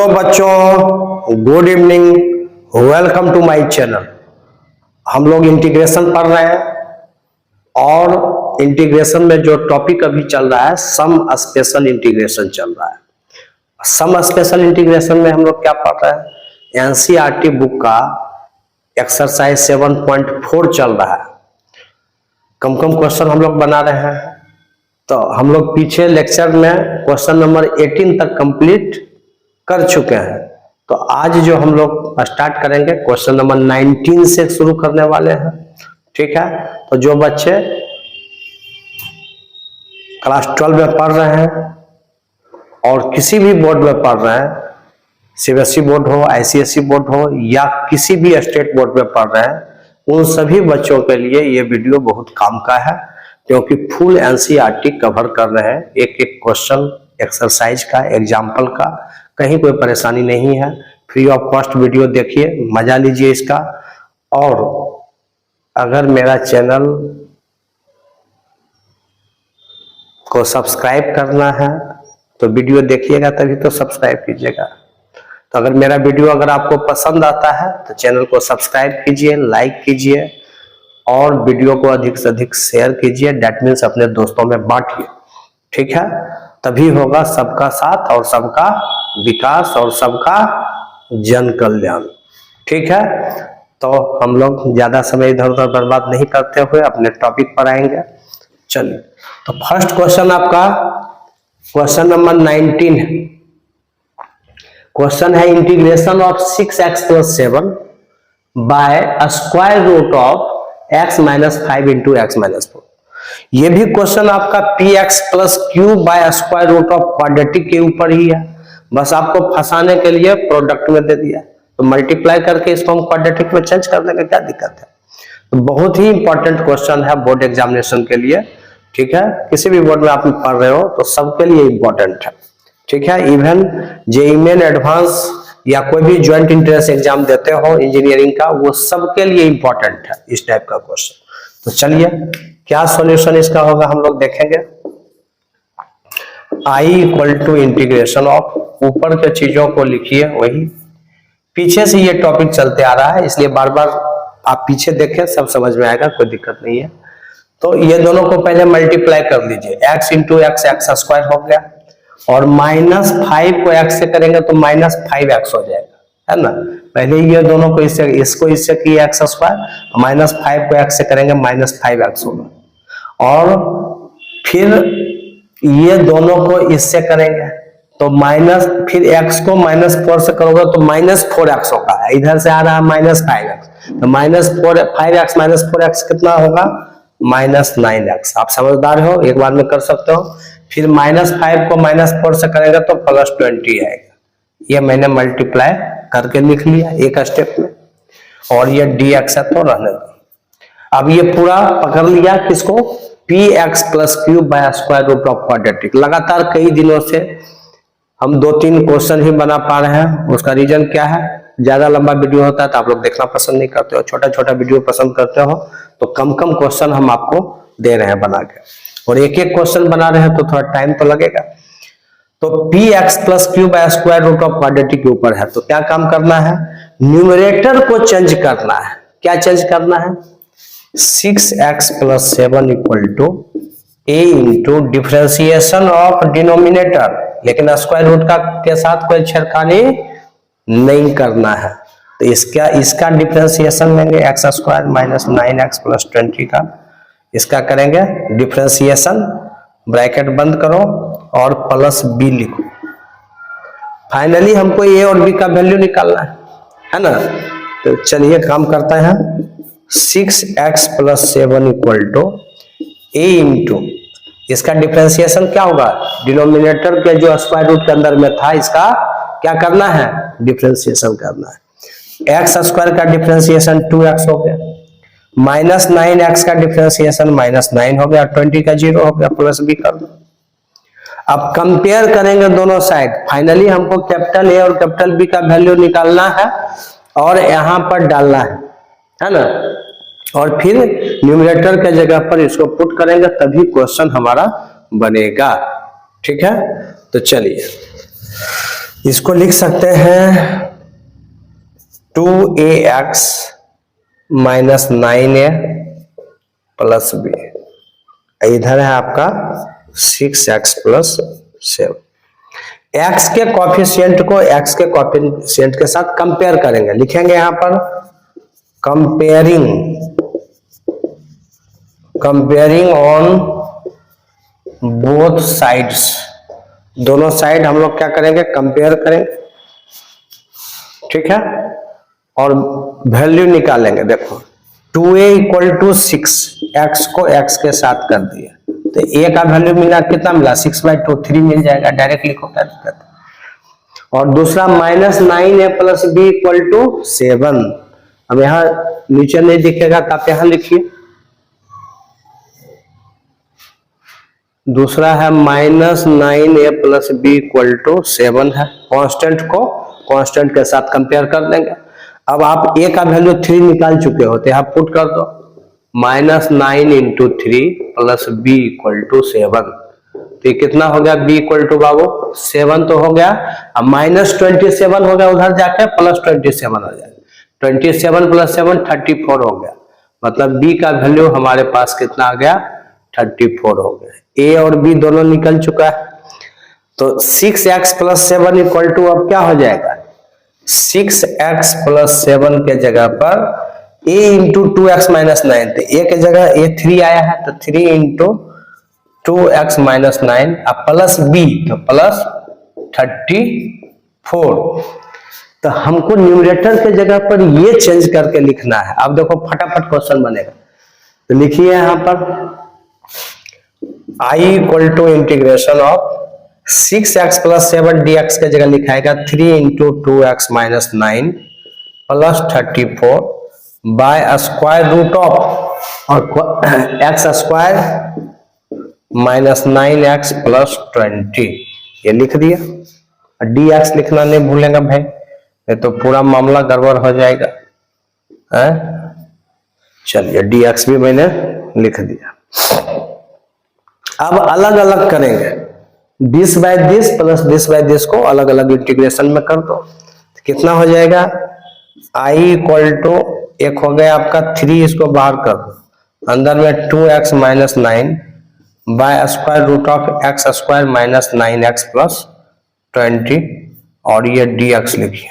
Hello बच्चों, good evening, welcome to my channel. हम लोग इंटीग्रेशन पढ़ रहे हैं और इंटीग्रेशन में जो टॉपिक अभी चल रहा है सम स्पेशल इंटीग्रेशन चल रहा है। सम स्पेशल इंटीग्रेशन में हम लोग क्या पढ़ रहे हैं, एनसीईआरटी बुक का एक्सरसाइज 7.4 चल रहा है। कम क्वेश्चन हम लोग बना रहे हैं। तो हम लोग पीछे लेक्चर में क्वेश्चन नंबर 18 तक कंप्लीट कर चुके हैं। तो आज जो हम लोग स्टार्ट करेंगे क्वेश्चन नंबर 19 से शुरू करने वाले हैं। ठीक है, तो जो बच्चे क्लास 12 में पढ़ रहे हैं और किसी भी बोर्ड में पढ़ रहे हैं, सीबीएसई बोर्ड हो, आईसीएसई बोर्ड हो या किसी भी स्टेट बोर्ड में पढ़ रहे हैं, उन सभी बच्चों के लिए ये वीडियो बहुत काम का है, क्योंकि फुल एनसीईआरटी कवर कर रहे हैं। एक एक क्वेश्चन, एक्सरसाइज का, एग्जाम्पल का, कहीं कोई परेशानी नहीं है। फ्री ऑफ कॉस्ट वीडियो देखिए, मजा लीजिए इसका। और अगर मेरा चैनल को सब्सक्राइब करना है तो वीडियो देखिएगा, तभी तो सब्सक्राइब कीजिएगा। तो अगर मेरा वीडियो अगर आपको पसंद आता है तो चैनल को सब्सक्राइब कीजिए, लाइक कीजिए और वीडियो को अधिक से अधिक शेयर कीजिए। दैट मीन्स अपने दोस्तों में बांटिए। ठीक है, तभी होगा सबका साथ और सबका विकास और सबका जन कल्याण। ठीक है, तो हम लोग ज्यादा समय इधर उधर बर्बाद नहीं करते हुए अपने टॉपिक पर आएंगे। चलिए, तो फर्स्ट क्वेश्चन आपका क्वेश्चन नंबर 19 है। क्वेश्चन है integration of 6x + 7 by square root of x - 5 × x - 4। ये भी क्वेश्चन आपका px + q by square root of quadratic के ऊपर ही है। बस आपको फंसाने के लिए प्रोडक्ट में दे दिया, तो मल्टीप्लाई करके इसको हम क्वाड्रेटिक में चेंज कर देंगे, क्या दिक्कत है। तो बहुत ही इंपॉर्टेंट क्वेश्चन है बोर्ड एग्जामिनेशन के लिए। ठीक है, किसी भी बोर्ड में आप पढ़ रहे हो तो सबके लिए इंपॉर्टेंट है। ठीक है, इवन जेईई मेन एडवांस या कोई भी ज्वाइंट इंट्रेंस एग्जाम देते हो इंजीनियरिंग का, वो सबके लिए इंपॉर्टेंट है इस टाइप का क्वेश्चन। तो चलिए, क्या सॉल्यूशन इसका होगा हम लोग देखेंगे। I = इंटीग्रेशन ऑफ, ऊपर के चीजों को लिखिए, वही पीछे से ये टॉपिक चलते आ रहा है, इसलिए बार बार आप पीछे देखें, सब समझ में आएगा, कोई दिक्कत नहीं है। तो ये दोनों को पहले मल्टीप्लाई कर लीजिए। x × x x² हो गया और -5 को x से करेंगे तो -5x हो जाएगा, है ना। पहले ये दोनों को इसको इससे किए x² -5 को x से करेंगे -5x होगा। और फिर ये दोनों को इससे करेंगे तो फिर x को -4 से करोगे तो -4x होगा। इधर से आ रहा है -5x, तो -5x - 4x कितना होगा, -9x। आप समझदार हो, एक बार में कर सकते हो। फिर -5 को -4 से करेंगे तो +20 आएगा। ये मैंने मल्टीप्लाई करके लिख लिया एक स्टेप में, और ये dx है तो रहने दो। अब ये पूरा पकड़ लिया किसको, px + q by square root of quadratic. लगातार कई दिनों से हम 2-3 क्वेश्चन ही बना पा रहे हैं। उसका रीजन क्या है, ज्यादा लंबा वीडियो होता है तो आप लोग देखना पसंद नहीं करते हो, छोटा छोटा वीडियो पसंद करते हो, तो कम क्वेश्चन हम आपको दे रहे हैं बना के, और एक एक क्वेश्चन बना रहे हैं तो थोड़ा टाइम तो लगेगा। तो px + q by square root of quadratic के ऊपर है, तो क्या काम करना है, न्यूमरेटर को चेंज करना है। क्या चेंज करना है, 6x + 7 = a × differentiation of denominator, लेकिन स्क्वायर रूट का के साथ कोई छेड़खानी नहीं करना है। तो इसका डिफरेंशिएशन लेंगे, x² - 9x + 20 का, इसका करेंगे डिफरेंशिएशन, ब्रैकेट बंद करो और +b लिखो। फाइनली हमको a और b का वैल्यू निकालना है ना। तो चलिए काम करते हैं। 6x + 7 = a × इसका डिफरेंशिएशन क्या होगा, डिनोमिनेटर के जो स्क्वायर रूट के अंदर में था, इसका क्या करना है, डिफरेंशिएशन करना है। x² का डिफरेंशिएशन 2x हो गया, -9x का डिफरेंशिएशन -9 हो गया, 20 का 0 हो गया, +b कर दो। अब कंपेयर करेंगे दोनों साइड। फाइनली हमको कैपिटल A और कैपिटल B का वैल्यू निकालना है और यहाँ पर डालना है ना, और फिर न्यूमरेटर के जगह पर इसको पुट करेंगे, तभी क्वेश्चन हमारा बनेगा। ठीक है, तो चलिए इसको लिख सकते हैं 2ax minus 9a plus b, इधर है आपका 6x प्लस 7। x के कॉफिशिएंट को x के कॉफिशिएंट के साथ कंपेयर करेंगे, लिखेंगे यहां पर कंपेयरिंग ऑन बोथ साइड्स, दोनों साइड हम लोग क्या करेंगे, कंपेयर करेंगे, ठीक है, और वैल्यू निकालेंगे। देखो 2a इक्वल टू 6, x को x के साथ कर दिया तो a का वैल्यू मिला, कितना मिला 6/2, 3 मिल जाएगा, डायरेक्ट लिखो, क्या दिक्कत है। और दूसरा minus 9a plus b equal to 7, अब यहाँ नीचे नहीं दिखेगा तो आप यहाँ लिखिए। दूसरा है minus 9a plus b equal to 7 है, कांस्टेंट को कांस्टेंट के साथ कंपेयर कर देंगे। अब आप a का वैल्यू 3 निकाल चुके हो तो यहाँ पुट कर दो, minus 9 into 3 plus b equal to 7, तो ये कितना हो गया, b इक्वल टू बाबू 7 तो हो गया, अब माइनस 27 हो गया, उधर जाके प्लस 27 हो जाएगा, 27 प्लस 7 34 हो गया, मतलब b का वैल्यू हमारे पास कितना आ गया, 34 हो गया। a और b दोनों निकल चुका है, तो 6x प्लस 7 इक्वल टू अब क्या हो जाएगा, 6x प्लस 7 के जगह पर a इंटू 2x माइनस 9, तो a के जगह a 3 आया है तो 3 इंटू 2x माइनस 9, अब प्लस b तो प्लस 34, तो हमको न्यूमरेटर के जगह पर ये चेंज करके लिखना है। अब देखो फटाफट क्वेश्चन बनेगा, तो लिखिए यहां पर i equal to integration of 6x plus 7 dx के जगह लिखाएगा 3 into 2x minus 9 plus 34 by square root of और x square minus 9x plus 20, ये लिख दिया। dx लिखना नहीं भूलेंगे भाई, नहीं तो पूरा मामला गड़बड़ हो जाएगा। चलिए dx भी मैंने लिख दिया। अब अलग अलग करेंगे, this by this plus this by this को अलग अलग इंटीग्रेशन में कर दो, तो कितना हो जाएगा, i इक्वल टू एक हो गया आपका 3, इसको बाहर कर दो, अंदर में 2x minus 9 by square root of x square minus 9x plus 20, और ये dx लिखिए,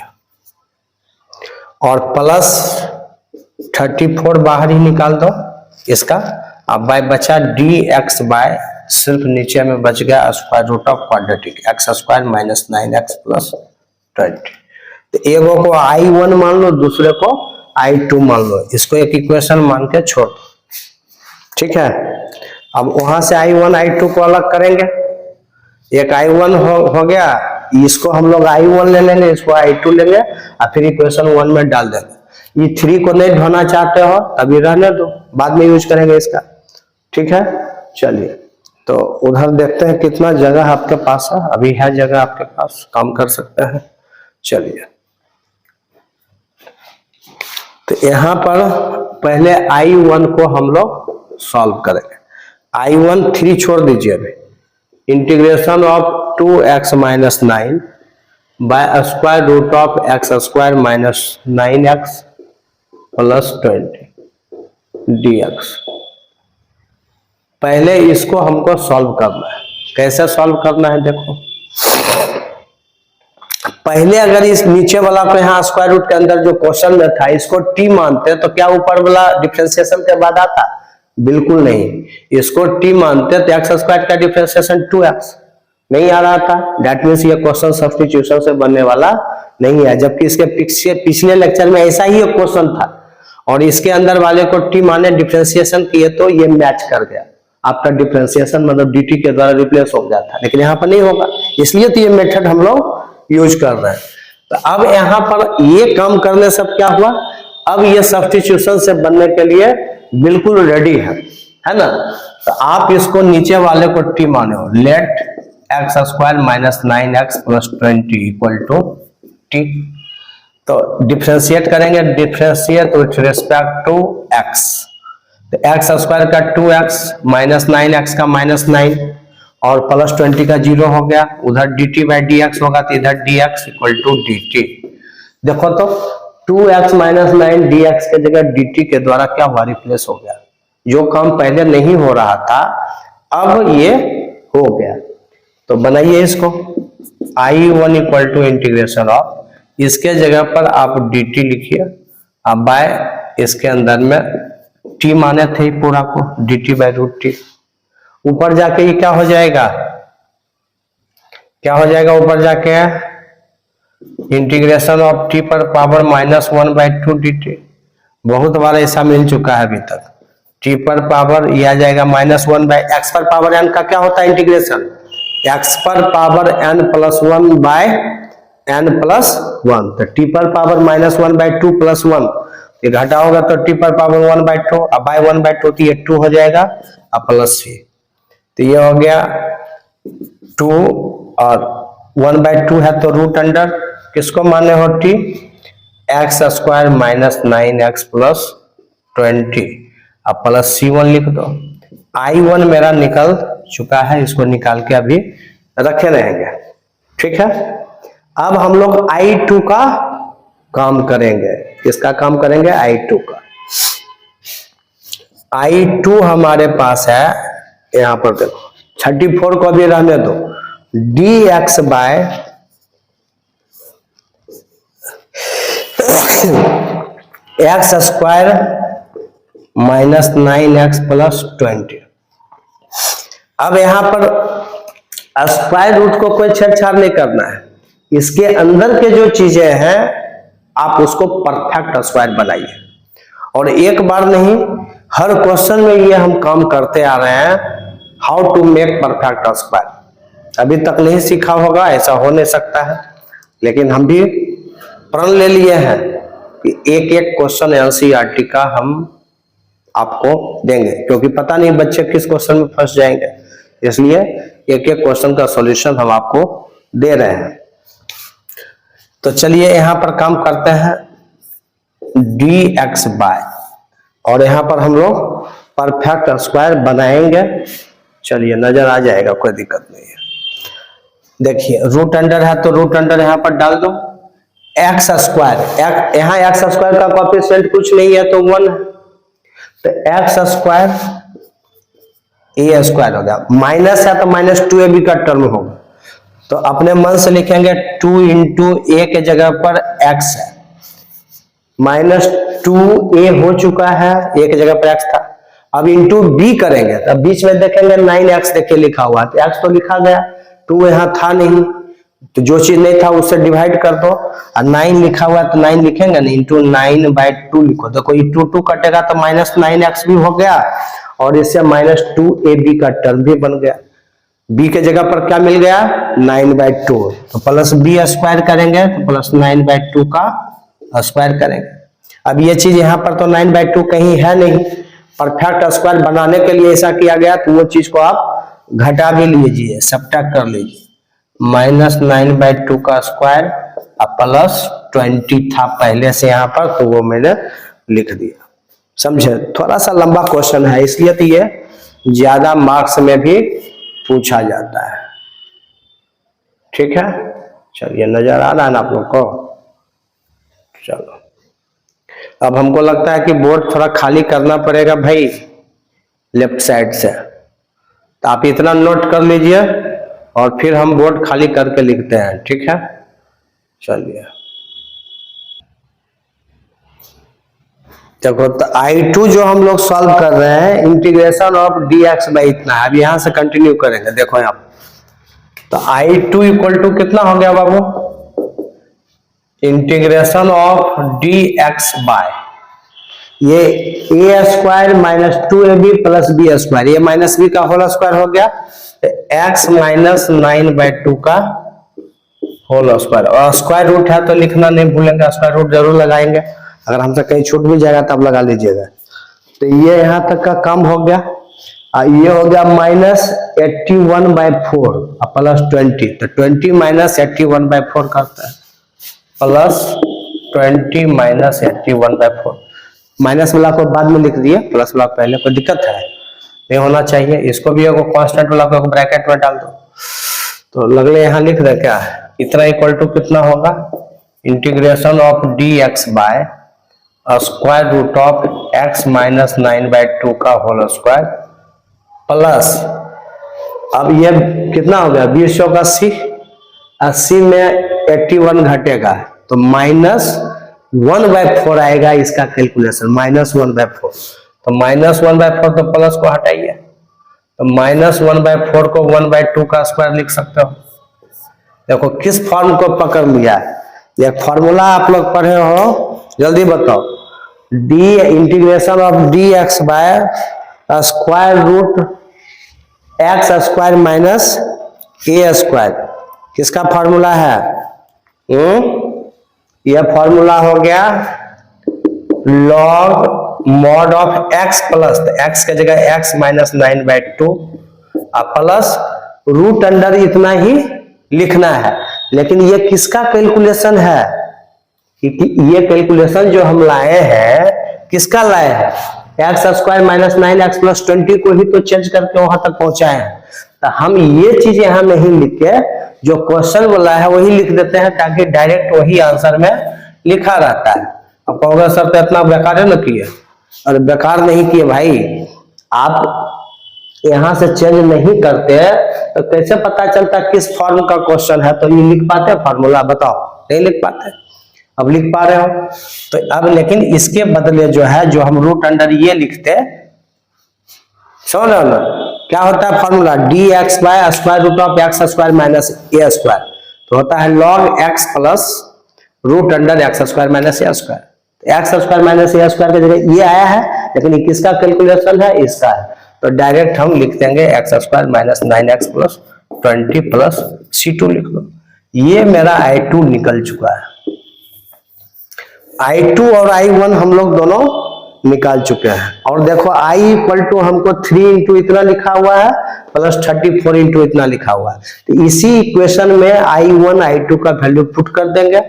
और प्लस 34 बाहर ही निकाल दो इसका, अब बाय बचा dx बाय, सिर्फ नीचे में बच गया square root of quadratic x square minus 9x plus 20, तो एक को i1 मान लो, दूसरे को i2 मान लो, इसको एक इक्वेशन मान के छोड़ दो, ठीक है। अब वहां से i1 i2 को अलग करेंगे, एक i1 हो गया, इसको हम लोग i1 ले लेंगे, इसको i2 लेंगे और फिर इक्वेशन 1 में डाल देंगे। ये 3 को नहीं ढोना चाहते हो अभी रहने दो, बाद में यूज करेंगे इसका, ठीक है। चलिए तो उधर देखते हैं कितना जगह आपके पास है, अभी है जगह आपके पास, काम कर सकते हैं। चलिए तो यहाँ पर पहले i1 को हम लोग सॉल्व करेंगे, i1 3 छोड़ दीजिए अभी, integration of 2x minus 9 by square root of x square minus 9x plus 20 dx। पहले इसको हमको सॉल्व करना है, कैसे सॉल्व करना है देखो, पहले अगर इस नीचे वाला को यहाँ स्क्वायर रूट के अंदर जो क्वेश्चन में था इसको t मानते तो क्या ऊपर वाला डिफरेंशिएशन के बाद आता, बिल्कुल नहीं, इसको t मानते तो x स्क्वायर का डिफरेंशिएशन 2x नहीं आ रहा था, दैट मींस ये क्वेश्चन सब्स्टिट्यूशन से बनने वाला नहीं है, जबकि इसके पिछले लेक्चर में ऐसा ही एक क्वेश्चन था और इसके अंदर वाले को t माने डिफरेंशिएशन किए तो ये मैच कर गया, आपका डिफरेंशिएशन मतलब dt के द्वारा रिप्लेस हो गया था, लेकिन यहाँ पर नहीं होगा, इसलिए तो ये मेथड हम लोग यूज कर रहे हैं। तो अब यहाँ पर ये काम करने से क्या हुआ, अब ये सब्स्टिट्यूशन से बनने के लिए बिल्कुल रेडी है ना। तो आप इसको नीचे वाले को t माने हो, let x square minus 9x plus 20 equal to t, तो डिफरेंशिएट करेंगे, differentiate with respect to x, तो x स्क्वायर का 2x माइनस 9x का माइनस 9 और प्लस 20 का 0 हो गया, उधर dt बाई डी एक्स होगा तो इधर dx इक्वल टू dt। देखो तो 2x माइनस 9 dx के जगह dt के द्वारा क्या हुआ, रिप्लेस हो गया। जो काम पहले नहीं हो रहा था अब ये हो गया। तो बनाइए इसको, I1 equal to integration of, इसके जगह पर आप dt लिखिए, अब बाय इसके अंदर में t माने थे पूरा को, dt बाई रूट टी। ऊपर जाके ये क्या हो जाएगा, क्या हो जाएगा ऊपर जाके, इंटीग्रेशन ऑफ t पर पावर -1/2 dt। बहुत बार ऐसा मिल चुका है अभी तक। t पर पावर यह आ जाएगा -1/x पर पावर n का क्या होता है इंटीग्रेशन, x पर power n plus 1/n plus 1। तो t पर पावर -1/2 प्लस 1, ये घटा होगा तो t पर पावर 1/2, अब बाय 1/2 तो ये 2 हो जाएगा, अब प्लस 3, तो ये हो गया 2 और 1/2 है तो रूट अंडर किसको माने हो t, x square minus 9x plus 20, अब प्लस C1 लिख दो। I1 मेरा निकल चुका है, इसको निकाल के अभी रखे रहेंगे, ठीक है। अब हम लोग I2 का काम करेंगे, किसका काम करेंगे, I2 का। I2 हमारे पास है, यहां पर देखो 34 को भी रहने दो, dx by x square minus 9x plus 20। अब यहां पर स्क्वायर रूट को कोई छेड़छाड़ नहीं करना है, इसके अंदर के जो चीजें हैं आप उसको परफेक्ट स्क्वायर बनाइए। और एक बार नहीं, हर क्वेश्चन में ये हम काम करते आ रहे हैं, how to make perfect square. अभी तक नहीं सीखा होगा, ऐसा हो नहीं सकता है, लेकिन हम भी प्रण ले लिए हैं कि एक एक क्वेश्चन एनसीईआरटी का हम आपको देंगे, क्योंकि पता नहीं बच्चे किस क्वेश्चन में फंस जाएंगे, इसलिए एक एक क्वेश्चन का सॉल्यूशन हम आपको दे रहे हैं। तो चलिए यहां पर काम करते हैं, dx बाय, और यहां पर हम लोग परफेक्ट स्क्वायर बनाएंगे। चलिए नजर आ जाएगा, कोई दिक्कत नहीं है। देखिए रूट अंडर है तो रूट अंडर यहां पर डाल दो, एक्स स्क्वायर, यहाँ एक्स स्क्वायर का कोएफिशिएंट कुछ नहीं है तो 1 है, तो एक्स स्क्वायर ए स्क्वायर हो गया, माइनस है तो -2ab का टर्म होगा, तो अपने मन से लिखेंगे 2 इंटू ए के जगह पर x है, -2a हो चुका है, ए के जगह पर x था, अब इंटू b करेंगे, अब बीच में देखेंगे 9x देखिए लिखा हुआ, तो x तो लिखा गया, 2 यहाँ था नहीं, तो जो चीज नहीं था उससे डिवाइड कर दो, और 9 लिखा हुआ है तो 9 लिखेंगे नहीं, इंटू 9/2 लिखो, देखो ये 2 कटेगा तो -9x भी हो गया, और इससे -2ab का टर्म भी बन गया। b के जगह पर क्या मिल गया, 9/2, तो प्लस b स्क्वायर करेंगे तो प्लस 9/2 का स्क्वायर करेंगे। अब ये चीज यहाँ पर तो 9/2 कहीं है नहीं, परफेक्ट स्क्वायर बनाने के लिए ऐसा किया गया, तो वो चीज को आप घटा भी लीजिए, सब्ट्रैक्ट कर लीजिए, -9/2 का स्क्वायर अब प्लस 20 था पहले से यहाँ पर, तो वो मैंने लिख दिया, समझे। थोड़ा सा लंबा क्वेश्चन है, इसलिए तो ये ज्यादा मार्क्स में भी पूछा जाता है, ठीक है। चलिए नजर आ रहा है ना आप लोग को। चलो अब हमको लगता है कि बोर्ड थोड़ा खाली करना पड़ेगा भाई लेफ्ट साइड से, तो आप इतना नोट कर लीजिए और फिर हम बोर्ड खाली करके लिखते हैं, ठीक है। चलिए देखो, तो I2 जो हम लोग सॉल्व कर रहे हैं, इंटीग्रेशन ऑफ dx बाई इतना है, अब यहां से कंटिन्यू करेंगे। देखो यहाँ तो I2 इक्वल टू कितना हो गया बाबू, इंटीग्रेशन ऑफ dx बाय ये a square minus 2ab plus b square, ये माइनस b का होल स्क्वायर हो गया, x माइनस 9/2 का होल स्क्वायर, और स्क्वायर रूट है तो लिखना नहीं भूलेंगे, स्क्वायर रूट जरूर लगाएंगे, अगर हमसे कहीं छूट भी जाएगा तब लगा लीजिएगा। तो ये यहाँ तक का कम हो गया, ये हो गया -81/4 प्लस 20, तो 20 माइनस 81/4 करता है, प्लस 20 माइनस 81/4, माइनस वाला को बाद में लिख दिए, प्लस वाला पहले, कोई दिक्कत है। नहीं होना चाहिए। इसको भी एगो कांस्टेंट वाला को ब्रैकेट में डाल दो, तो लगले यहाँ लिख दे क्या, इतना इक्वल टू कितना होगा, integration of d x by square root of x minus 9/2 का होल स्क्वायर प्लस, अब ये कितना हो गया 20 का 80, 80 में 81 घटेगा तो -1/4 आएगा इसका कैलकुलेशन, -1/4। तो -1/4 तो प्लस को हटाइए, तो -1/4 को 1/2 का स्क्वायर लिख सकते हो। देखो किस फॉर्म को पकड़ लिया, ये फॉर्मूला आप लोग पढ़े हो, जल्दी बताओ। The integration of d x by square root x square minus a square, किसका फॉर्मूला है? यह फॉर्मूला हो गया log mod of x plus, x के जगह x minus 9/2 plus root under इतना ही लिखना है। लेकिन ये किसका कैलकुलेशन है? ये कैलकुलेशन जो हम लाए हैं किसका लाए हैं? X square minus 9x plus 20 को ही तो चेंज करके वहां तक पहुंचाए हैं। तो हम ये चीज यहां नहीं लिख के जो क्वेश्चन बोला है वही लिख देते हैं, ताकि डायरेक्ट वही आंसर में लिखा रहता है। अब कहोगे सर तो इतना बेकार है ना किए, और बेकार नहीं किए भाई, आप यहां से चेंज नहीं करते तो कैसे पता चलता किस फॉर्म का क्वेश्चन है? तो ये लिख पाते हैं फॉर्मूला? बताओ, नहीं लिख पाते। अब लिख पा रहे हो तो अब, लेकिन इसके बदले जो है, जो हम रूट अंडर ये लिखते, समझ रहे हो ना क्या होता है formula? D x by square root of x square minus a square, तो होता है log x plus root under x square minus a square. X square minus a square की जगह ये आया है, लेकिन ये किसका कैलकुलेशन है? इसका है। तो डायरेक्ट हम लिख देंगे x square minus 9x plus 20 plus C2 लिख लो। ये मेरा I2 निकल चुका है। I2 और I1 हम लोग दोनों निकाल चुके हैं। और देखो I इक्वल टू हमको 3 इंटू इतना लिखा हुआ है प्लस 34 इंटू इतना लिखा हुआ है। तो इसी इक्वेशन में I1 I2 का वैल्यू पुट कर देंगे,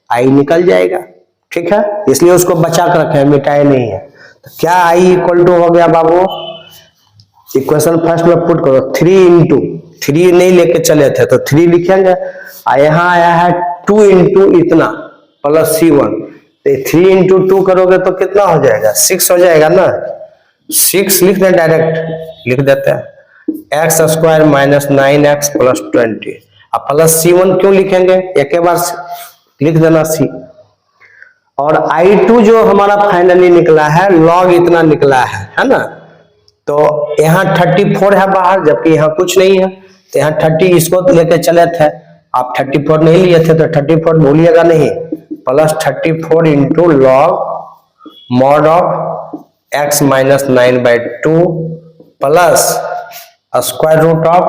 I निकल जाएगा। ठीक है, इसलिए उसको बचा कर रखे, मिटाए नहीं है। तो क्या I इक्वल टू हो गया बाबू, इक्वेशन फर्स्ट में पुट करो, 3 इंटू 3 नहीं लेके चले थे तो 3 लिखेंगे, यहाँ आया है 2 इंटू इतना प्लस C1, 3 इंटू 2 करोगे तो कितना हो जाएगा? 6 हो जाएगा ना। 6 लिख दें, डायरेक्ट लिख देते हैं x square minus 9x plus 20, अब प्लस C1 क्यों लिखेंगे? एक बार लिख देना C। और I2 जो हमारा फाइनली निकला है लॉग इतना निकला है ना। तो यहाँ 34 है बाहर, जबकि यहाँ कुछ नहीं है, तो यहाँ 30 इसको तो लेके चले थे, आप 34 नहीं लिए थे तो 34 भूलिएगा नहीं, plus 34 into log mod of x minus 9/2 plus square root of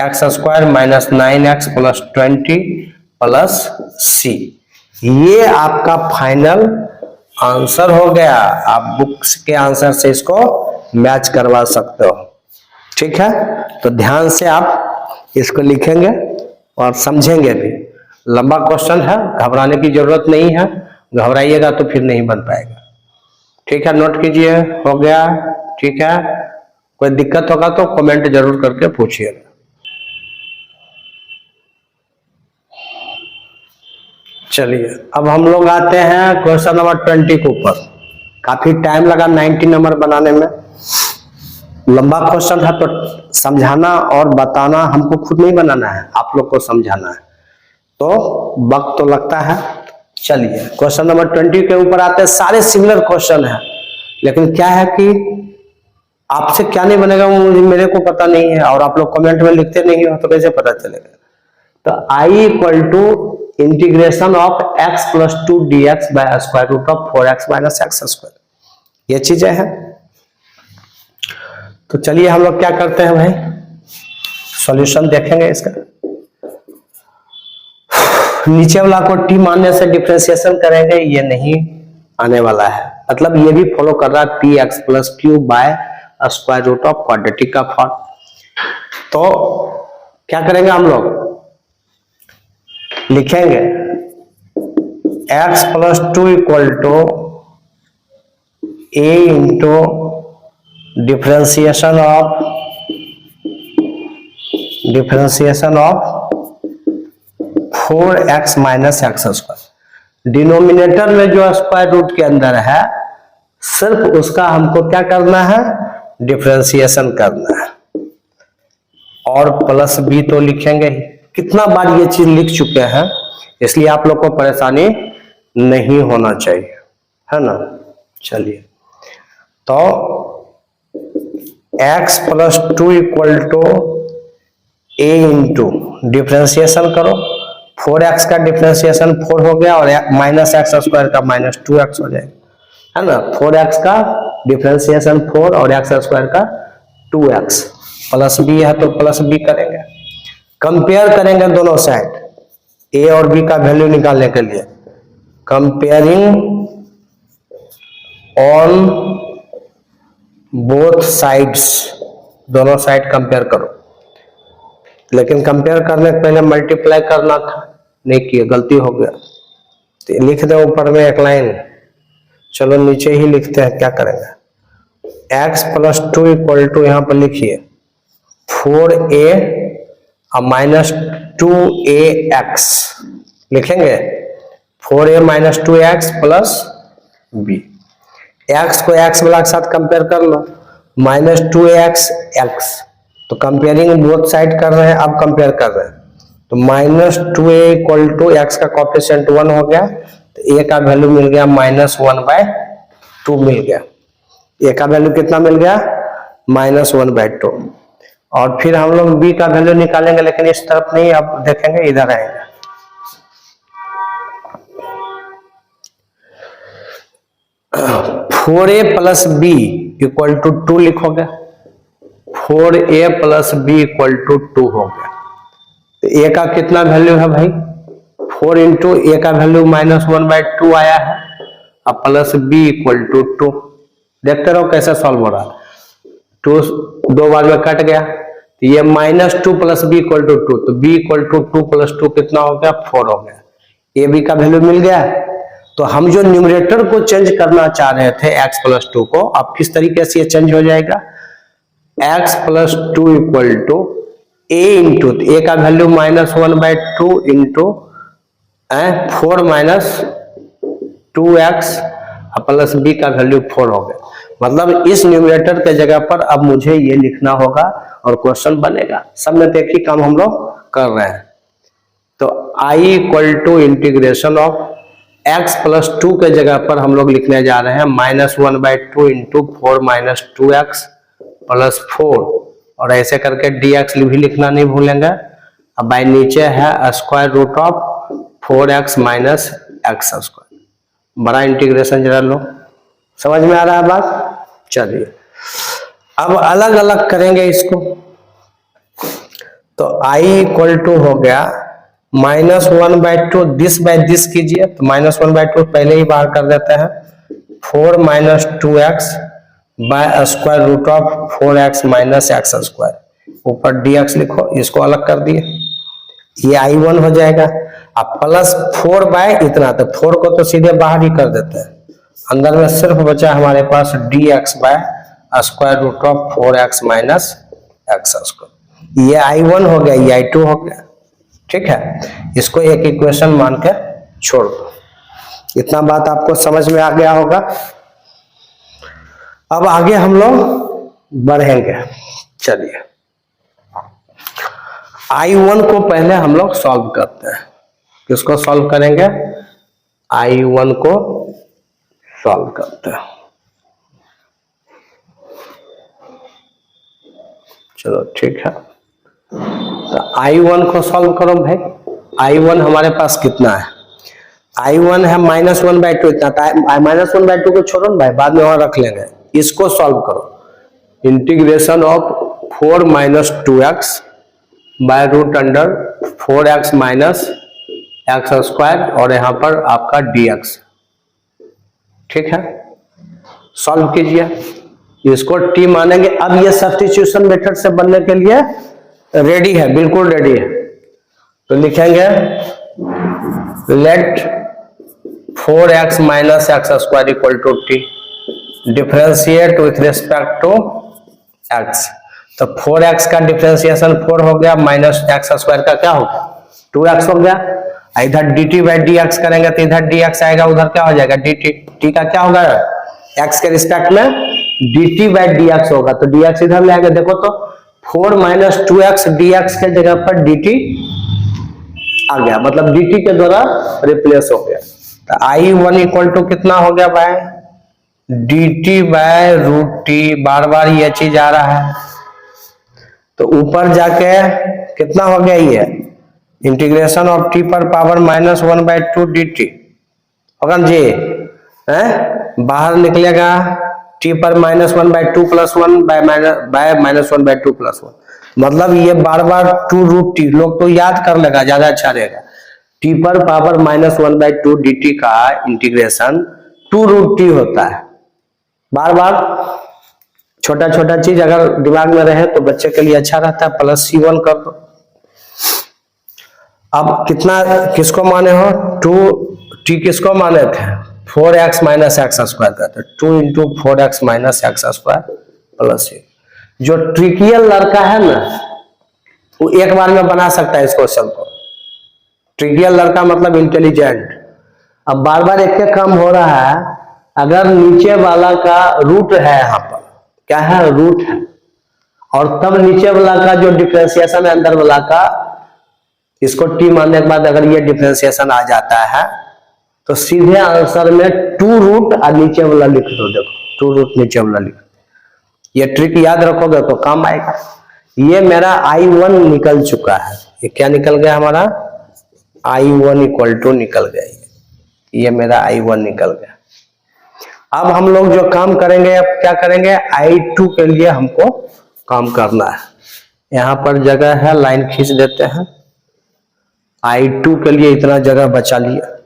x square minus 9x plus 20 plus C। ये आपका फाइनल आंसर हो गया। आप बुक्स के आंसर से इसको मैच करवा सकते हो। ठीक है, तो ध्यान से आप इसको लिखेंगे और समझेंगे भी। लंबा क्वेश्चन है, घबराने की जरूरत नहीं है, घबराइएगा तो फिर नहीं बन पाएगा। ठीक है, नोट कीजिए, हो गया? ठीक है, कोई दिक्कत होगा तो कमेंट जरूर करके पूछिएगा। चलिए अब हम लोग आते हैं क्वेश्चन नंबर 20 के ऊपर। काफी टाइम लगा 90 नंबर बनाने में, लंबा क्वेश्चन है तो समझाना और बताना हमको खुद नहीं बनाना है, आप लोग को समझाना है, तो वक्त तो लगता है। चलिए क्वेश्चन नंबर 20 के ऊपर आते हैं। सारे सिमिलर क्वेश्चन है, लेकिन क्या है कि आपसे क्या नहीं बनेगा मुझे, मेरे को पता नहीं है, और आप लोग कमेंट में लिखते नहीं हो तो कैसे पता चलेगा? तो I equal to integration of x plus 2 dx by square root of 4x minus x square, ये चीजें हैं। तो चलिए हम लोग क्या करते हैं भाई, सॉल्यूशन देखेंगे इसका। नीचे वाला को t मानने से डिफरेंशिएशन करेंगे, ये नहीं आने वाला है, मतलब ये भी फॉलो कर रहा है px plus q by square root of quadratic का फॉर्म। तो क्या करेंगे हम लोग, लिखेंगे x plus 2 equal to a into differentiation of 4x minus x square. Denominator में जो स्क्वायर रूट के अंदर है सिर्फ उसका हमको क्या करना है, डिफरेंशिएशन करना है। और प्लस बी तो लिखेंगे ही, कितना बार ये चीज लिख चुके हैं, इसलिए आप लोग को परेशानी नहीं होना चाहिए, है ना। चलिए, तो x plus 2 equal to a into differentiation करो, 4x का डिफ्रेंसिएशन 4 हो गया और माइनस एक्स स्क्वायर का माइनस 2x हो जाएगा, है ना। 4x का डिफ्रेंसिएशन 4 और एक्स स्क्वायर का 2x, प्लस बी है तो प्लस बी करेंगे। कंपेयर करेंगे दोनों साइड, a और b का वैल्यू निकालने के लिए। कंपेयरिंग ऑन बोथ साइड्स, दोनों साइड कंपेयर करो। लेकिन कंपेयर करने के पहले मल्टीप्लाई करना था, नहीं किया, गलती हो गया। तो लिख दे ऊपर में एक लाइन, चलो नीचे ही लिखते हैं, क्या करेंगे। x प्लस 2 इक्वल टू, यहां पर लिखिए 4a और माइनस 2ax लिखेंगे। 4a minus 2x plus b, x को x वाला के साथ कंपेयर कर लो, माइनस 2ax x, तो कंपेयरिंग बोथ साइड कर रहे हैं, अब कंपेयर कर रहे हैं। तो minus 2a equal to x का कॉफिशिएंट 1 हो गया, तो a का वैल्यू मिल गया -1/2 मिल गया। a का वैल्यू कितना मिल गया, -1/2। और फिर हम लोग b का वैल्यू निकालेंगे, लेकिन इस तरफ नहीं, अब देखेंगे इधर आएंगे। Four a plus b equal to 2 लिखोगे, 4a plus b equal to 2 हो गया। तो a का कितना वैल्यू है भाई, 4 इंटू a का वैल्यू -1/2 आया है, अब प्लस बी इक्वल टू 2। देखते रहो कैसे सॉल्व हो रहा है। 2 दो बार में कट गया, तो ये -2 प्लस बी इक्वल टू 2, तो b इक्वल टू 2 प्लस 2 कितना हो गया, 4 हो गया। a b का वैल्यू मिल गया। तो हम जो न्यूमरेटर को चेंज करना चाह रहे थे x प्लस 2 को, अब किस तरीके से ये चेंज हो जाएगा, x plus 2 equal to a into, a का value -1/2 into 4 minus 2x plus b का वैल्यू 4 हो गया। मतलब इस न्यूमरेटर के जगह पर अब मुझे ये लिखना होगा और क्वेश्चन बनेगा। सब में तो एक ही काम हम लोग कर रहे हैं। तो i equal to integration of x plus 2 के जगह पर हम लोग लिखने जा रहे हैं -1/2 इंटू 4 माइनस 2x प्लस 4, और ऐसे करके dx भी लिखना नहीं भूलेंगे। अब बाई नीचे है square root of 4x minus x square. बड़ा इंटीग्रेशन जरा लो, समझ में आ रहा है बात। चलिए अब अलग अलग करेंगे इसको। तो i इक्वल टू हो गया -1/2, दिस बाय दिस कीजिए, तो -1/2 पहले ही बाहर कर देते हैं। 4 minus 2x by square root of 4x minus x square, ऊपर dx लिखो, इसको अलग कर दिए, ये i1 हो जाएगा। अब प्लस 4 बाय इतना, तो 4 को तो सीधे बाहर ही कर देते हैं, अंदर में सिर्फ बचा हमारे पास dx by square root of 4x minus x square. ये i1 हो गया, ये i2 हो गया। ठीक है, इसको एक इक्वेशन मान के छोड़ दो। इतना बात आपको समझ में आ गया होगा। अब आगे हम लोग बढ़ेंगे। चलिए I1 को पहले हम लोग सॉल्व करते हैं। किसको सॉल्व करेंगे, I1 को सॉल्व करते हैं। चलो ठीक है, तो I1 को सॉल्व करो भाई। I1 हमारे पास कितना है, I1 है -1/2 इतना, -1/2 को छोड़ो ना भाई, बाद में वहां रख लेंगे। इसको सॉल्व करो, integration of 4 minus 2x by root under 4x minus x square, और यहां पर आपका dx। ठीक है, सॉल्व कीजिए, इसको t मानेंगे। अब ये सब्स्टिट्यूशन मेथड से बनने के लिए रेडी है, बिल्कुल रेडी है। तो लिखेंगे let 4x minus x square equal to t, differentiate with respect to x. तो 4x का डिफ्रेंसिएशन 4 हो गया, माइनस एक्स स्क्वायर का क्या हो गया 2x हो गया। इधर dt बाई dx करेंगे तो इधर dx आएगा, उधर क्या हो जाएगा dt। t का क्या होगा x के रिस्पेक्ट में dt बाई dx होगा, तो dx इधर ले आएगा। देखो तो 4 माइनस 2x dx के जगह पर dt आ गया, मतलब dt के द्वारा रिप्लेस हो गया। तो I1 इक्वल टू कितना हो गया भाई dt बाय रूट टी, बार बार ये चीज आ रहा है तो ऊपर जाके कितना हो गया ये इंटीग्रेशन ऑफ टी पर पावर माइनस 1/2 dt होगा जी है, बाहर निकलेगा टी पर -1/2 + 1 बाय -1/2 + 1, मतलब ये बार बार 2 रूट टी, लोग तो याद कर लेगा ज्यादा अच्छा रहेगा। टी पर पावर -1/2 dt का इंटीग्रेशन 2 रूट टी होता है। बार बार छोटा छोटा चीज अगर दिमाग में रहे तो बच्चे के लिए अच्छा रहता है। प्लस C1 कर दो। अब कितना किसको माने हो 2t किसको माने थे 4x माइनस एक्स स्क्वायर का, तो 2 into 4x minus x square plus C। जो ट्रिकियल लड़का है ना वो एक बार में बना सकता है इस क्वेश्चन को। ट्रिकियल लड़का मतलब इंटेलिजेंट। अब बार बार एक काम हो रहा है, अगर नीचे वाला का रूट है, यहाँ पर क्या है रूट है, और तब नीचे वाला का जो डिफरेंशिएशन है अंदर वाला का, इसको t मानने के बाद अगर ये डिफरेंशिएशन आ जाता है तो सीधे आंसर में 2 रूट और नीचे वाला लिख दो। देखो 2 रूट नीचे वाला लिख, ये ट्रिक याद रखोगे तो काम आएगा। ये मेरा I1 निकल चुका है, ये क्या निकल गया हमारा I1 इक्वल टू निकल गया, ये मेरा I1 निकल गया। अब हम लोग जो काम करेंगे, अब क्या करेंगे I2 के लिए हमको काम करना है। यहाँ पर जगह है, लाइन खींच देते हैं। I2 के लिए इतना जगह बचा लिया।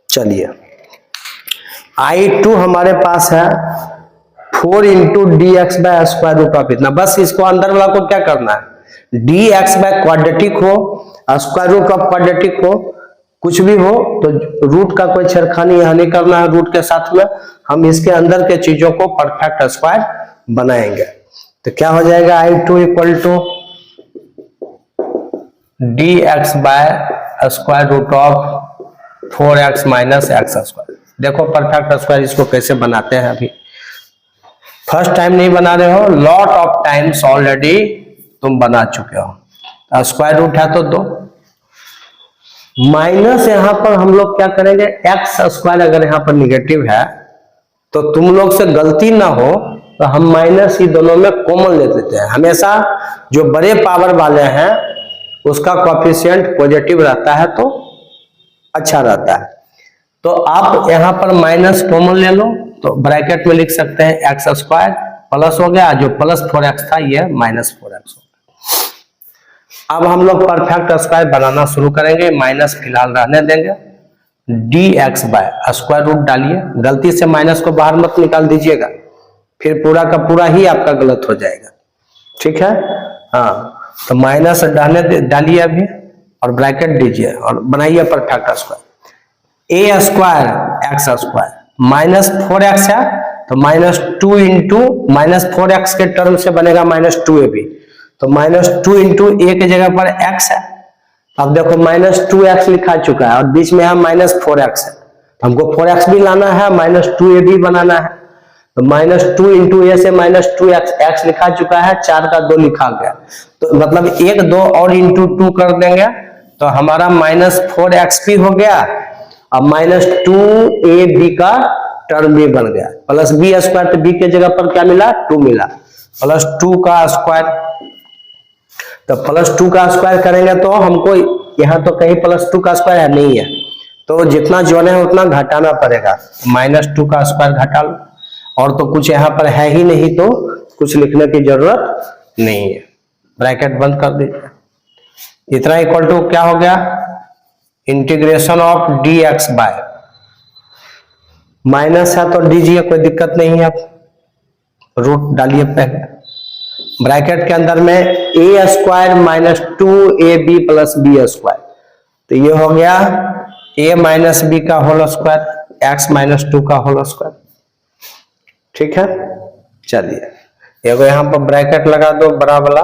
चलिए I2 हमारे पास है 4 into d x by square root of इतना, बस इसको अंदर वाला को क्या करना है डी एक्स बाय क्वाड्रेटिक हो, स्क्वायर रूट ऑफ क्वाड्रेटिक हो, कुछ भी हो, तो रूट का कोई छेड़खानी यहाँ नहीं करना है रूट के साथ में। हम इसके अंदर के चीजों को परफेक्ट स्क्वायर बनाएंगे। तो क्या हो जाएगा I2 equal to d x by square root of 4x minus x square. देखो परफेक्ट स्क्वायर इसको कैसे बनाते हैं, अभी फर्स्ट टाइम नहीं बना रहे हो, लॉट ऑफ टाइम्स ऑलरेडी तुम बना चुके हो। स्क्वायर रूट है तो 2 माइनस, यहां पर हम लोग क्या करेंगे एक्स स्क्वायर अगर यहां पर निगेटिव है तो तुम लोग से गलती ना हो तो हम माइनस ही दोनों में कॉमन ले लेते हैं। हमेशा जो बड़े पावर वाले हैं उसका कोएफिशिएंट पॉजिटिव रहता है तो अच्छा रहता है। तो आप यहां पर माइनस कॉमन ले लो तो ब्रैकेट में लिख सकते हैं एक्स स्क्वायर प्लस हो गया, जो प्लस 4x था ये माइनस 4x हो गया। अब हम लोग परफेक्ट स्क्वायर बनाना शुरू करेंगे, माइनस फिलहाल रहने देंगे। D x by square root डालिए, गलती से माइनस को बाहर मत निकाल दीजिएगा, फिर पूरा का पूरा ही आपका गलत हो जाएगा। ठीक है, हाँ तो माइनस डालिए अभी और ब्रैकेट दीजिए और बनाइए perfect square. A square x square minus 4x है तो माइनस 2 इंटू माइनस 4x के टर्म से बनेगा माइनस 2ab, तो माइनस 2 इंटू ए के जगह पर x है। अब देखो माइनस 2x लिखा चुका है और बीच में है माइनस 4x है, तो हमको 4x भी लाना है, माइनस 2ab बनाना है। तो माइनस 2 इंटू ए से माइनस 2x लिखा चुका है, 4 का 2 लिखा गया, तो मतलब 1 2 और इंटू 2 कर देंगे तो हमारा माइनस 4x भी हो गया, अब माइनस 2ab का टर्म भी बन गया, प्लस बी स्क्वायर, तो बी के जगह पर क्या मिला 2 मिला, प्लस 2 का स्क्वायर। तो प्लस 2 का स्क्वायर करेंगे तो हमको यहाँ तो कहीं प्लस 2 का स्क्वायर नहीं है, तो जितना जोड़े है उतना घटाना पड़ेगा, माइनस 2 का स्क्वायर घटा लो, और तो कुछ यहाँ पर है ही नहीं तो कुछ लिखने की जरूरत नहीं है, ब्रैकेट बंद कर दीजिए। इतना इक्वल टू क्या हो गया integration of d x by, minus है तो दीजिए कोई दिक्कत नहीं है, रूट डालिए पहले, ब्रैकेट के अंदर में a square minus 2ab plus b square, तो ये हो गया a माइनस बी का होल स्क्वायर x माइनस 2 का होल स्क्वायर। ठीक है, चलिए देखो यहाँ पर ब्रैकेट लगा दो बड़ा वाला।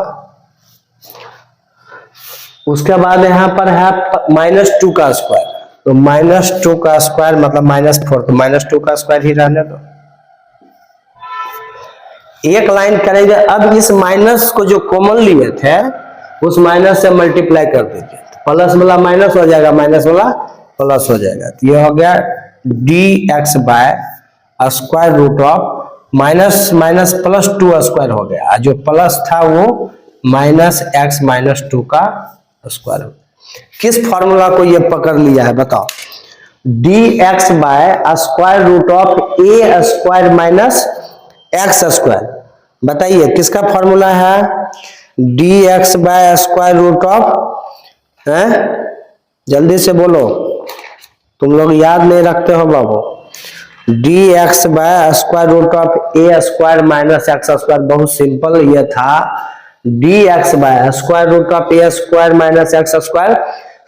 उसके बाद यहाँ पर है -2 का स्क्वायर, तो -2 का स्क्वायर मतलब -4, तो -2 का स्क्वायर ही रहने दो। एक लाइन करेंगे। अब इस माइनस को जो कॉमन लिए थे उस माइनस से मल्टीप्लाई कर दीजिए, प्लस वाला माइनस हो जाएगा, माइनस वाला प्लस हो जाएगा। तो ये हो गया dx by square root of minus minus +2 square हो गया, जो प्लस था वो -x - 2 का स्क्वायर। किस फॉर्मूला को ये पकड़ लिया है बताओ? dx by square root of a square minus x square. बताइए किसका फॉर्मूला है? dx by square root of, है जल्दी से बोलो, तुम लोग याद नहीं रखते हो बाबू। dx by square root of a square minus x square, बहुत सिंपल ये था। dx by square root of a square minus x square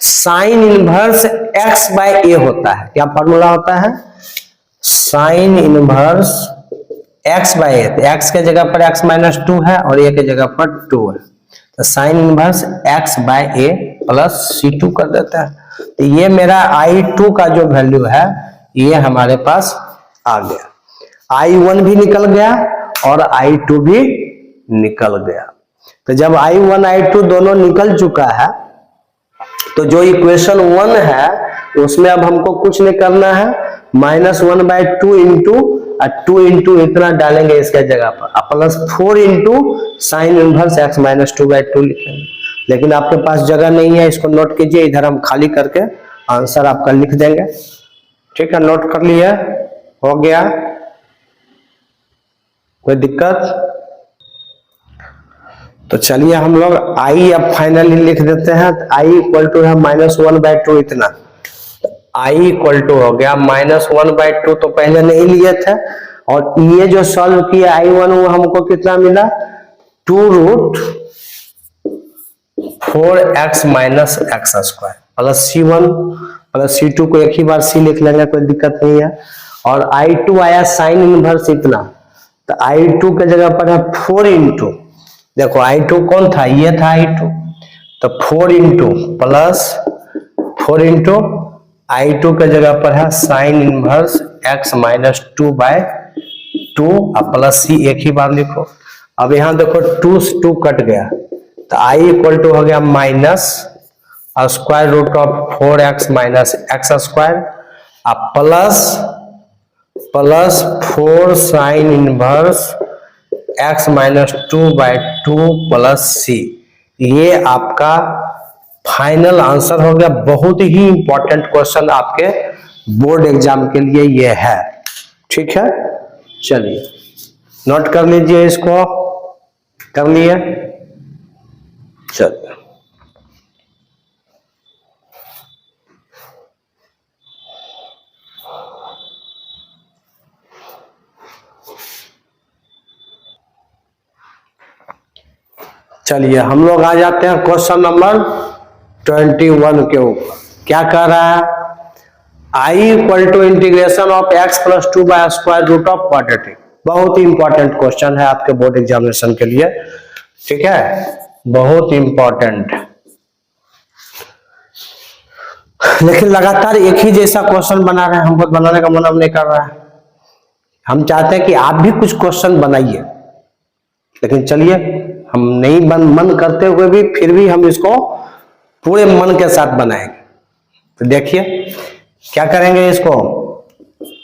sine inverse x by a होता है। क्या फॉर्मूला होता है? Sine inverse x by a, x के जगह पर x - 2 है और a के जगह पर 2 है, तो sine inverse x by a plus c2 कर देता है। तो ये मेरा I2 का जो वैल्यू है ये हमारे पास आ गया। I1 भी निकल गया और I2 भी निकल गया। तो जब I1 I2 दोनों निकल चुका है तो जो इक्वेशन 1 है उसमें अब हमको कुछ नहीं करना है, -1/2 इंटू 2 इंटू इतना डालेंगे इसके जगह पर, plus 4 into sine inverse x - 2/2 लिखेंगे। लेकिन आपके पास जगह नहीं है, इसको नोट कीजिए, इधर हम खाली करके आंसर आपका लिख देंगे। ठीक है, नोट कर लिया, हो गया, कोई दिक्कत? तो चलिए हम लोग I अब फाइनली लिख देते हैं। I इक्वल टू है -1/2 इतना, I इक्वल टू हो गया -1/2, तो पहले नहीं लिए थे, और ये जो सॉल्व किया I1 वो हमको कितना मिला? 2√4x - x square plus C1 plus C2 को एक ही बार C लिख लेंगे, कोई दिक्कत नहीं है। और I2 आया साइन इनवर्स इतना, तो I2 के जगह पर है 4 इंटू, देखो I2 कौन था? ये था I2, तो 4 इंटू प्लस 4 इंटू I2 के जगह पर है साइन इनवर्स x - 2/2 और प्लस C एक ही बार लिखो। अब यहाँ देखो 2 से 2 कट गया, तो I इक्वल टू हो गया minus square root of 4x - x square plus 4 sine inverse x - 2/2 plus C। ये आपका फाइनल आंसर हो गया। बहुत ही इंपॉर्टेंट क्वेश्चन आपके बोर्ड एग्जाम के लिए ये है। ठीक है, चलिए नोट कर लीजिए, इसको कर लिए। चलिए चलिए हम लोग आ जाते हैं क्वेश्चन नंबर 21 के ऊपर। क्या कह रहा है? I equal to integration of x + 2 by square root of quadratic. बहुत ही इंपॉर्टेंट क्वेश्चन है आपके बोर्ड एग्जामिनेशन के लिए। ठीक है, बहुत इंपॉर्टेंट। लेकिन लगातार एक ही जैसा क्वेश्चन बना रहे हैं, हमको बनाने का मन अब नहीं कर रहा है। हम चाहते हैं कि आप भी कुछ क्वेश्चन बनाइए, लेकिन चलिए हम नहीं मन करते हुए भी फिर भी हम इसको पूरे मन के साथ बनाएंगे। तो देखिए क्या करेंगे इसको,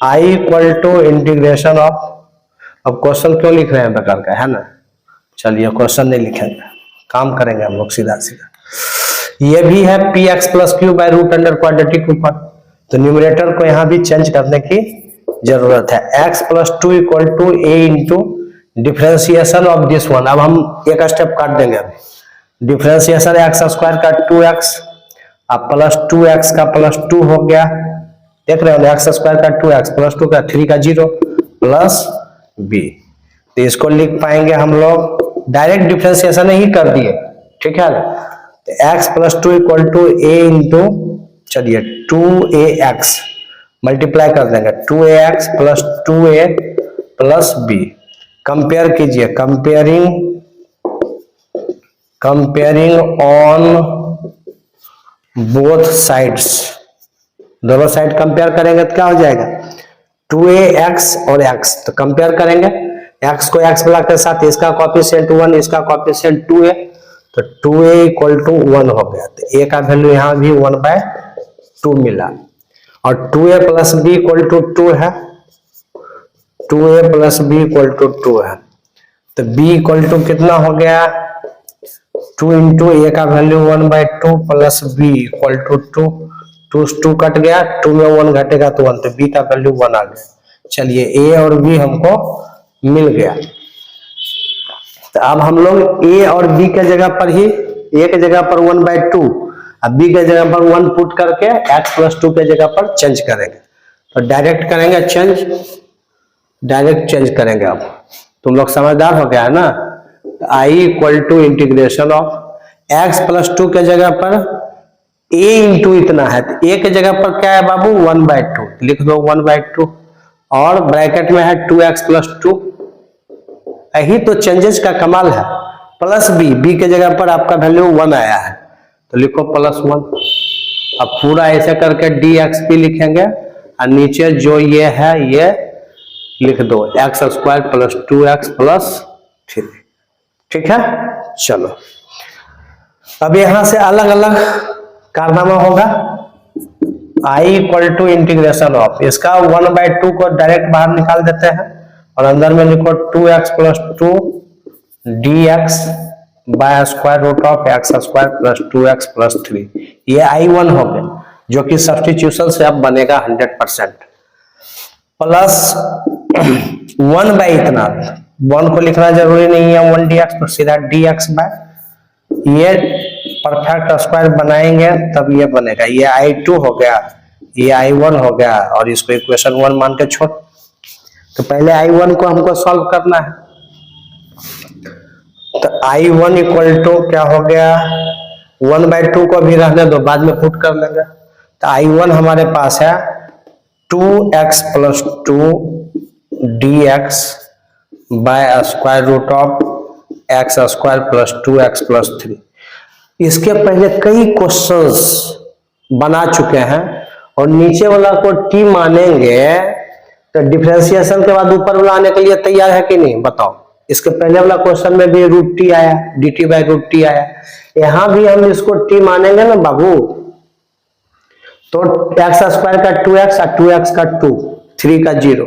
I equal to integration of, अब क्वेश्चन क्यों लिख रहे हैं बेकार का, है ना। चलिए क्वेश्चन नहीं लिखेंगे, काम करेंगे हम लोग सीधा सीधा। ये भी है px + q by root under quadratic ऊपर, तो न्यूमरेटर को यहां भी चेंज करने की जरूरत है। x + 2 equal to a into differentiation of this one. अब हम एक स्टेप काट देंगे, डिफरेंशिएशन x स्क्वायर का 2x अब प्लस 2x का प्लस 2 हो गया, देख रहे हो, x स्क्वायर का 2x प्लस 2 का 3 का 0 प्लस b। तो इसको लिख पाएंगे हम लोग, डायरेक्ट डिफरेंशिएशन ही कर दिए। ठीक है, तो x + 2 equal to a into, चलिए 2ax मल्टीप्लाई कर देंगे, 2ax plus 2a plus b। Compare कीजिए, कंपेयरिंग ऑन बोथ साइड्स, दोनों साइड कंपेयर करेंगे तो क्या हो जाएगा 2ax और x, तो कंपेयर करेंगे x को x ब्लॉक के साथ, इसका कोएफिशिएंट 1, इसका कोएफिशिएंट 2a, तो 2a इक्वल टू 1 हो गया, तो a का वैल्यू यहां भी 1/2 मिला, और 2a plus b equal to 2 है, 2a plus b equal to 2 है, तो b इक्वल टू कितना हो गया 2 इंटू a का value 1/2 plus b equal to 2 2 कट गया, 2 में 1 घटेगा तो 1, तो b का वैल्यू 1 आ गया। चलिए a और b हमको मिल गया, तो अब हम लोग a और b के जगह पर ही, a के जगह पर 1/2 अब b के जगह पर 1 पुट करके x प्लस 2 के जगह पर चेंज करेंगे, तो डायरेक्ट करेंगे डायरेक्ट चेंज करेंगे। अब तुम लोग समझदार हो गया है ना, i equal to integration of x plus 2 के जगह पर a इंटू इतना है, तो a के जगह पर क्या है बाबू 1/2, लिख दो 1/2, और ब्रैकेट में है 2x प्लस 2, यही तो चेंजेस का कमाल है, प्लस b के जगह पर आपका वैल्यू 1 आया है, तो लिखो +1। अब पूरा ऐसे करके dx भी लिखेंगे, और नीचे जो ये है ये लिख दो x² प्लस 2x प्लस 3, ठीक है। चलो अब यहां से अलग अलग कारनामा होगा, i equal to integration of, इसका 1/2 को डायरेक्ट बाहर निकाल देते हैं, और अंदर में लिखो 2x plus 2 dx by square root of x² plus 2x plus 3, ये i1 हो गया, जो कि सब्स्टिट्यूशन से अब बनेगा 100%, प्लस 1 बाई इतना, 1 को लिखना जरूरी नहीं है 1 dx, तो सीधा dx बाय, ये परफेक्ट स्क्वायर बनाएंगे तब ये बनेगा, ये i2 हो गया, ये i1 हो गया, और इसको इक्वेशन 1 मान के छोड़, तो पहले i1 को हमको सॉल्व करना है, तो i1 इक्वल टू क्या हो गया 1/2 को भी रहने दो, बाद में पुट कर लेंगे, तो i1 हमारे पास है 2x plus 2 dx by square root of x² plus 2x plus 3। इसके पहले कई क्वेश्चंस बना चुके हैं, और नीचे वाला को t मानेंगे तो डिफरेंशिएशन के बाद ऊपर वाला आने के लिए तैयार है कि नहीं बताओ। इसके पहले वाला क्वेश्चन में भी √t आया, dt/√t आया, यहां भी हम इसको t मानेंगे ना बाबू, तो x² का 2x और 2x का 2, 3 का 0,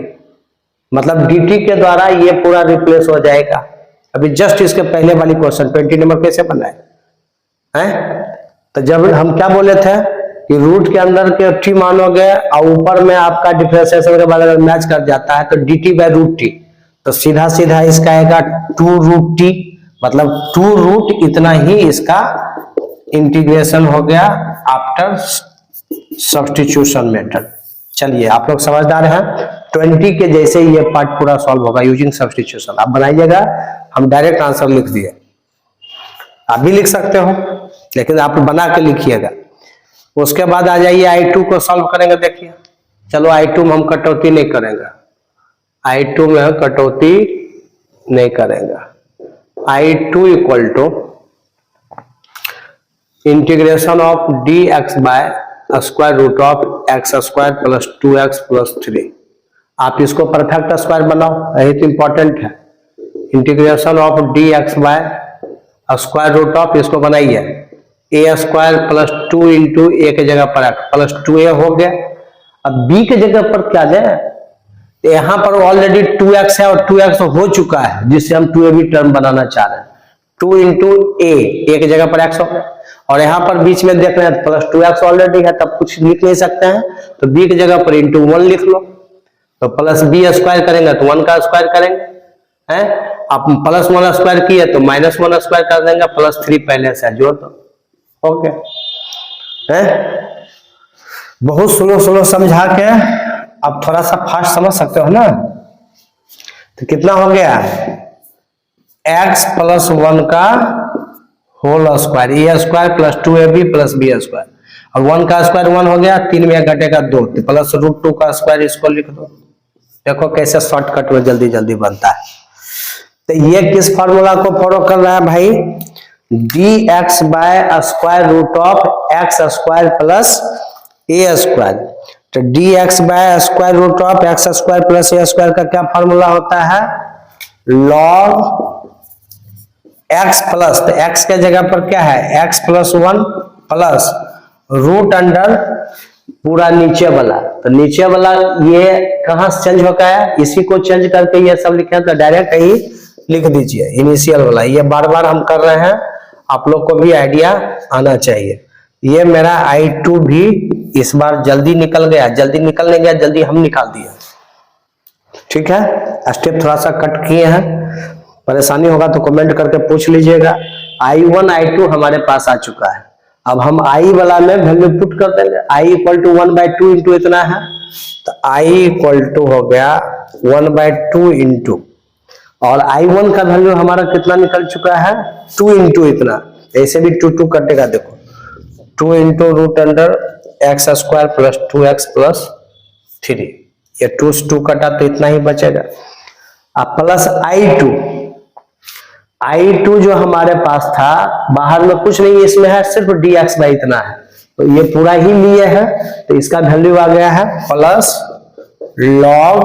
मतलब dt के द्वारा ये पूरा रिप्लेस हो जाएगा। अभी जस्ट इसके पहले वाली क्वेश्चन 20 नंबर कैसे बनाए हैं, तो जब हम क्या बोले थे कि रूट के अंदर के t मानोगे और ऊपर में आपका डिफरेंशिएशन के बाद अगर मैच कर जाता है तो dt/√t, तो सीधा सीधा इसका आएगा 2√t, मतलब 2 इतना ही इसका इंटीग्रेशन हो गया आफ्टर सब्स्टिट्यूशन मेथड। चलिए आप लोग समझदार हैं, 20 के जैसे ये पार्ट पूरा सॉल्व होगा यूजिंग सब्स्टिट्यूशन। आप बनाइएगा, हम डायरेक्ट आंसर लिख दिए, आप भी लिख सकते हो लेकिन आप बना के लिखिएगा। उसके बाद आ जाइए i2 को सॉल्व करेंगे। देखिए चलो i2 में हम कटौती नहीं करेंगे, i2 में हम कटौती नहीं करेंगे। i2 equal to integration of dx by square root of x² plus 2x plus 3। आप इसको परफेक्ट स्क्वायर बनाओ, यही तो इंपॉर्टेंट है। Integration of dx by square root of, इसको बनाइए a² प्लस 2 इंटू a के जगह पर प्लस 2a हो गया। अब b के जगह पर क्या दें, यहां पर ऑलरेडी 2x है और 2x हो चुका है, जिससे हम 2ab टर्म बनाना चाह रहे हैं। 2 इंटू a के जगह पर x हो गया, और यहाँ पर बीच में देख रहे हैं प्लस 2x ऑलरेडी है, तब कुछ लिख नहीं सकते हैं, तो b की जगह पर इंटू 1 लिख लो, तो प्लस b स्क्वायर करेंगे तो 1 का स्क्वायर करेंगे हैं। आप प्लस 1 स्क्वायर किए तो माइनस 1 स्क्वायर कर देंगे, प्लस 3 पहले से जो तो ओके हैं। बहुत स्लो समझा के आप थोड़ा सा फास्ट समझ सकते हो ना। तो कितना हो गया x प्लस 1 का whole square, a² plus 2ab plus b², और 1 का स्क्वायर 1 हो गया, 3 में घटेगा 2, तो प्लस √2 का स्क्वायर इसको लिख दो। देखो कैसे शॉर्टकट में जल्दी बनता है। तो ये किस फॉर्मूला को फॉलो कर रहा है भाई, dx by square root of x square plus a square. तो dx by square root of x square plus a square का क्या फॉर्मूला होता है, log x प्लस, तो x के जगह पर क्या है x plus 1 plus root under पूरा नीचे वाला, तो नीचे वाला ये कहां से चेंज होता है, इसी को चेंज करके ये सब लिखे हैं, तो डायरेक्ट यही लिख दीजिए इनिशियल वाला। ये बार बार हम कर रहे हैं, आप लोग को भी आइडिया आना चाहिए। ये मेरा I2 भी इस बार जल्दी निकल गया, जल्दी निकलने गया, जल्दी हम निकाल दिया। ठीक है, स्टेप थोड़ा सा कट किए हैं, परेशानी होगा तो कमेंट करके पूछ लीजिएगा। I1 I2 हमारे पास आ चुका है। अब हम I वाला में वैल्यू पुट कर देंगे, I इक्वल टू 1/2 इंटू इतना है, तो I इक्वल टू हो गया 1/2 इंटू, और I1 का वैल्यू हमारा कितना निकल चुका है 2 इंटू इतना, ऐसे भी 2 कटेगा, देखो 2 into root under x square plus 2x plus 3, ये 2 से 2 कटा तो इतना ही बचेगा। अब प्लस I2 जो हमारे पास था, बाहर में कुछ नहीं, इसमें है सिर्फ dx बाई इतना है, तो ये पूरा ही लिए है, तो इसका वैल्यू आ गया है प्लस log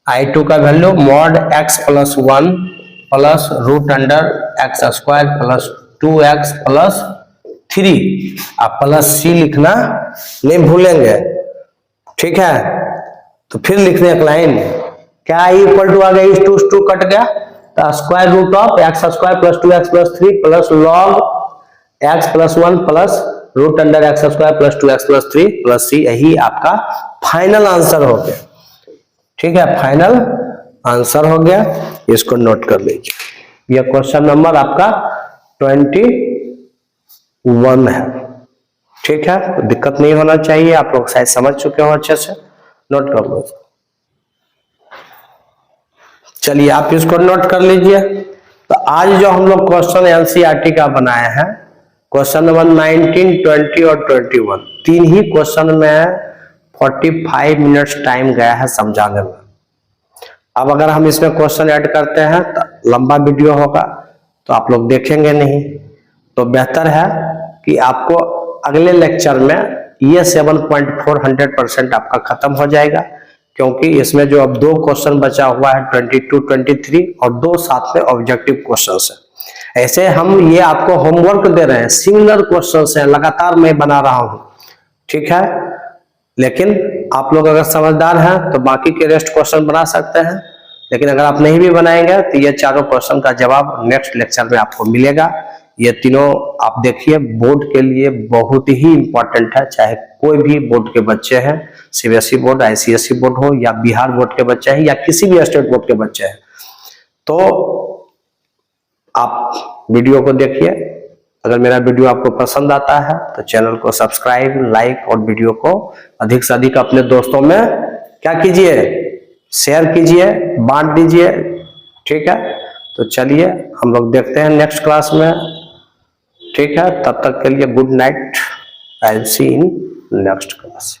I2 का value mod x plus 1 plus root under x square plus 2x plus 3, आप प्लस c लिखना नहीं भूलेंगे। ठीक है, तो फिर लिखने एक लाइन, क्या इक्वल टू आ गया, इस 2 से 2 कट गया, तो square root of x square plus 2x plus 3 plus log x plus 1 plus root under x square plus 2x plus 3 plus c, यही आपका फाइनल आंसर हो गया। ठीक है, फाइनल आंसर हो गया, इसको नोट कर लीजिए। यह क्वेश्चन नंबर आपका 21 है। ठीक है, तो दिक्कत नहीं होना चाहिए, आप लोग शायद समझ चुके हो अच्छे से, नोट कर लो। चलिए आप इसको नोट कर लीजिए। तो आज जो हम लोग क्वेश्चन एनसीईआरटी का बनाए हैं, क्वेश्चन नंबर 19, 20 और 21, 3 ही क्वेश्चन में 45 मिनट्स टाइम गया है समझाने में। अब अगर हम इसमें क्वेश्चन ऐड करते हैं तो लंबा वीडियो होगा, तो आप लोग देखेंगे नहीं, तो बेहतर है कि आपको अगले लेक्चर में ये 7.4 100% आपका खत्म हो जाएगा, क्योंकि इसमें जो अब 2 क्वेश्चन बचा हुआ है 22, 23 और 2 साथ में ऑब्जेक्टिव क्वेश्चन है। ऐसे हम ये आपको होमवर्क दे रहे हैं, सिमिलर क्वेश्चन है, लगातार मैं बना रहा हूं। ठीक है, लेकिन आप लोग अगर समझदार हैं तो बाकी के रेस्ट क्वेश्चन बना सकते हैं, लेकिन अगर आप नहीं भी बनाएंगे तो ये चारों क्वेश्चन का जवाब नेक्स्ट लेक्चर में आपको मिलेगा। ये तीनों आप देखिए बोर्ड के लिए बहुत ही इंपॉर्टेंट है, चाहे कोई भी बोर्ड के बच्चे हैं, सीबीएसई बोर्ड, आईसीएसई बोर्ड हो, या बिहार बोर्ड के बच्चे हैं, या किसी भी स्टेट बोर्ड के बच्चे हैं। तो आप वीडियो को देखिए। अगर मेरा वीडियो आपको पसंद आता है तो चैनल को सब्सक्राइब, लाइक और वीडियो को अधिक से अधिक अपने दोस्तों में क्या कीजिए, शेयर कीजिए, बांट दीजिए। ठीक है, तो चलिए हम लोग देखते हैं नेक्स्ट क्लास में। ठीक है, तब तक के लिए good night, I will see in next class.